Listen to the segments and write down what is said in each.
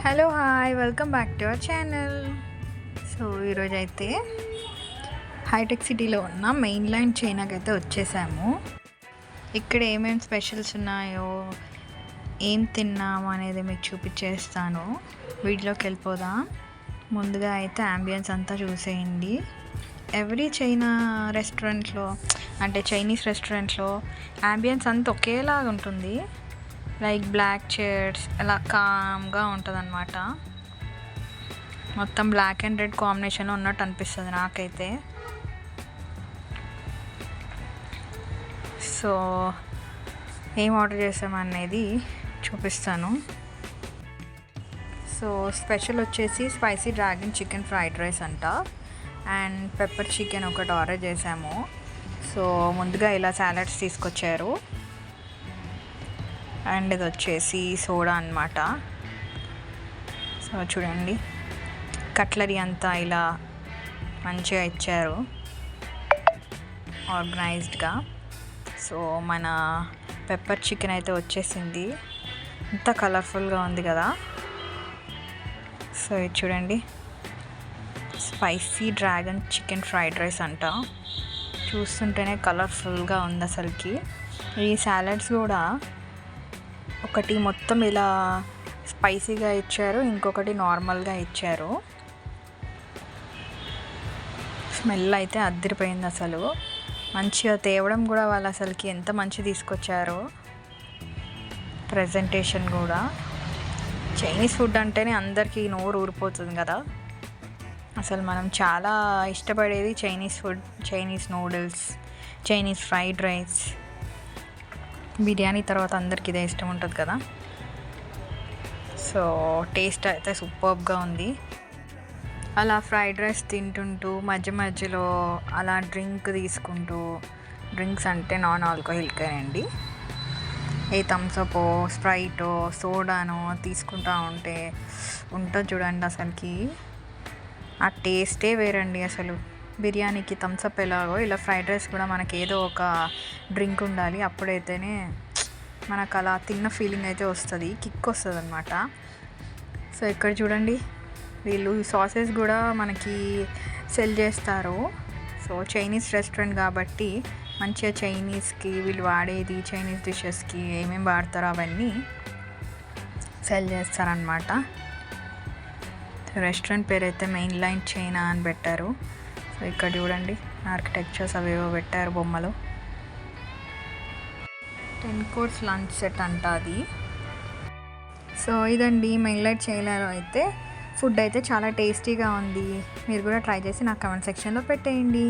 Hello hi welcome back to our channel. So ఈరోజైతే hitech సిటీలో ఉన్న మెయిన్ లైన్ చైనాకి అయితే వచ్చేసాము. ఇక్కడ ఏమేమి స్పెషల్స్ ఉన్నాయో ఏం తిన్నాము అనేది మీకు చూపించేస్తాను. వీడియోకి వెళ్ళిపోదాం. ముందుగా అయితే అంబియన్స్ అంతా చూసేయండి. ఎవ్రీ చైనా రెస్టారెంట్లో అంటే చైనీస్ రెస్టారెంట్లో అంబియన్స్ అంతా ఒకేలాగా ఉంటుంది. లైక్ బ్లాక్ చైర్స్ అలా కామ్గా ఉంటుంది అన్నమాట. మొత్తం బ్లాక్ అండ్ రెడ్ కాంబినేషన్ ఉన్నట్టు అనిపిస్తుంది నాకైతే. సో ఏం ఆర్డర్ చేసామనేది చూపిస్తాను. సో స్పెషల్ వచ్చేసి spicy dragon chicken fried rice అంట అండ్ పెప్పర్ చికెన్ ఒకటి ఆర్డర్ చేసాము. సో ముందుగా ఇలా సాలడ్స్ తీసుకొచ్చారు అండ్ ఇది వచ్చేసి సోడా అన్నమాట. సో చూడండి కట్లరీ అంతా ఇలా మంచిగా ఇచ్చారు ఆర్గనైజ్డ్గా. సో మన పెప్పర్ చికెన్ అయితే వచ్చేసింది. అంత కలర్ఫుల్గా ఉంది కదా. సో ఇది చూడండి spicy dragon chicken fried rice అంట. చూస్తుంటేనే కలర్ఫుల్గా ఉంది అసలుకి. ఈ సాలడ్స్ కూడా ఒకటి మొత్తం ఇలా స్పైసీగా ఇచ్చారు, ఇంకొకటి నార్మల్గా ఇచ్చారు. స్మెల్ అయితే అద్దరిపోయింది అసలు. మంచిగా తేవడం కూడా వాళ్ళు అసలుకి ఎంత మంచి తీసుకొచ్చారో. ప్రజెంటేషన్ కూడా చైనీస్ ఫుడ్ అంటేనే అందరికీ నోరు ఊరిపోతుంది కదా. అసలు మనం చాలా ఇష్టపడేది Chinese food, Chinese noodles, Chinese fried rice, biryani తర్వాత అందరికి ఇదే ఇష్టం ఉంటుంది కదా. సో టేస్ట్ అయితే సూపర్గా ఉంది. అలా ఫ్రైడ్ రైస్ తింటుంటూ మధ్య మధ్యలో అలా డ్రింక్ తీసుకుంటూ, డ్రింక్స్ అంటే నాన్ ఆల్కహాలిక్ అండి, ఏ థమ్స్అప్ స్ప్రైటో సోడానో తీసుకుంటూ ఉంటే ఉంటుంది చూడండి అసలుకి ఆ టేస్టే వేరండి. అసలు బిర్యానీకి థమ్స్అప్ ఎలాగో ఇలా ఫ్రైడ్ రైస్ కూడా మనకి ఏదో ఒక డ్రింక్ ఉండాలి, అప్పుడైతేనే మనకు అలా తిన్న ఫీలింగ్ అయితే వస్తుంది, కిక్ వస్తుంది అనమాట. సో ఇక్కడ చూడండి వీళ్ళు సాసెస్ కూడా మనకి సెల్ చేస్తారు. సో చైనీస్ రెస్టారెంట్ కాబట్టి మంచిగా చైనీస్కి వీళ్ళు వాడేది, చైనీస్ డిషెస్కి ఏమేమి వాడతారో అవన్నీ సెల్ చేస్తారనమాట. రెస్టారెంట్ పేరు అయితే మెయిన్ లైన్ చైనా అని పెట్టారు. సో ఇక్కడ చూడండి ఆర్కిటెక్చర్స్ అవేవో పెట్టారు బొమ్మలు. 10 course లంచ్ సెట్ అంట అది. సో ఇదండి మెయిన్ లైన్ చైనాలో అయితే ఫుడ్ అయితే చాలా టేస్టీగా ఉంది. మీరు కూడా ట్రై చేసి నాకు కమెంట్ సెక్షన్లో పెట్టేయండి.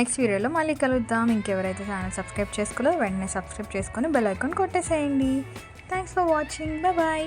నెక్స్ట్ వీడియోలో మళ్ళీ కలుద్దాం. ఇంకెవరైతే ఛానల్ సబ్స్క్రైబ్ చేసుకోలేదో వెంటనే సబ్స్క్రైబ్ చేసుకొని బెల్ ఐకాన్ కొట్టేసేయండి. Thanks for watching. బాయ్.